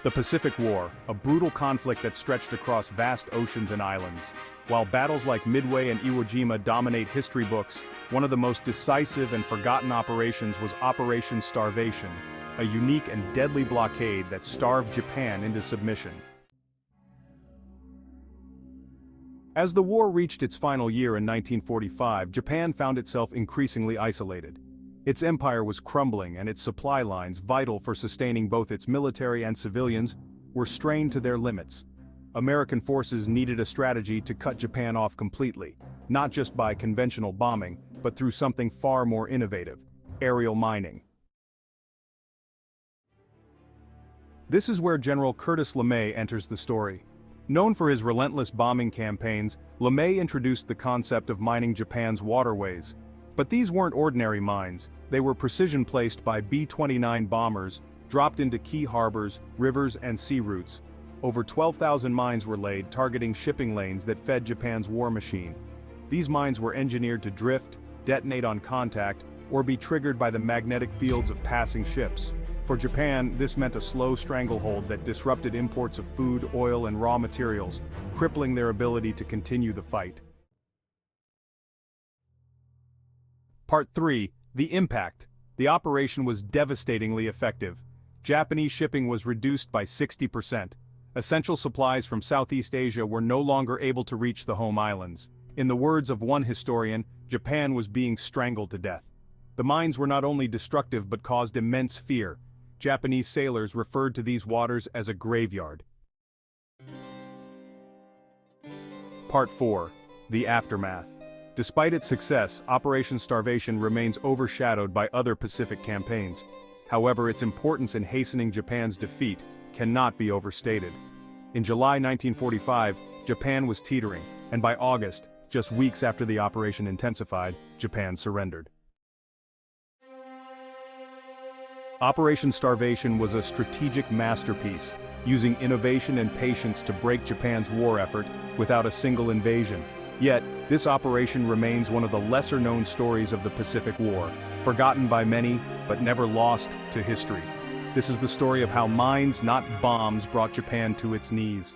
The Pacific War, a brutal conflict that stretched across vast oceans and islands. While battles like Midway and Iwo Jima dominate history books, one of the most decisive and forgotten operations was Operation Starvation, a unique and deadly blockade that starved Japan into submission. As the war reached its final year in 1945, Japan found itself increasingly isolated. Its empire was crumbling and its supply lines, vital for sustaining both its military and civilians, were strained to their limits. American forces needed a strategy to cut Japan off completely, not just by conventional bombing, but through something far more innovative: aerial mining. This is where General Curtis LeMay enters the story. Known for his relentless bombing campaigns, LeMay introduced the concept of mining Japan's waterways. But these weren't ordinary mines. They were precision-placed by B-29 bombers, dropped into key harbors, rivers, and sea routes. Over 12,000 mines were laid, targeting shipping lanes that fed Japan's war machine. These mines were engineered to drift, detonate on contact, or be triggered by the magnetic fields of passing ships. For Japan, this meant a slow stranglehold that disrupted imports of food, oil, and raw materials, crippling their ability to continue the fight. Part 3. The impact. The operation was devastatingly effective. Japanese shipping was reduced by 60%. Essential supplies from Southeast Asia were no longer able to reach the home islands. In the words of one historian, Japan was being strangled to death. The mines were not only destructive but caused immense fear. Japanese sailors referred to these waters as a graveyard. Part 4. The aftermath. Despite its success, Operation Starvation remains overshadowed by other Pacific campaigns. However, its importance in hastening Japan's defeat cannot be overstated. In July 1945, Japan was teetering, and by August, just weeks after the operation intensified, Japan surrendered. Operation Starvation was a strategic masterpiece, using innovation and patience to break Japan's war effort without a single invasion. Yet, this operation remains one of the lesser-known stories of the Pacific War, forgotten by many, but never lost to history. This is the story of how mines, not bombs, brought Japan to its knees.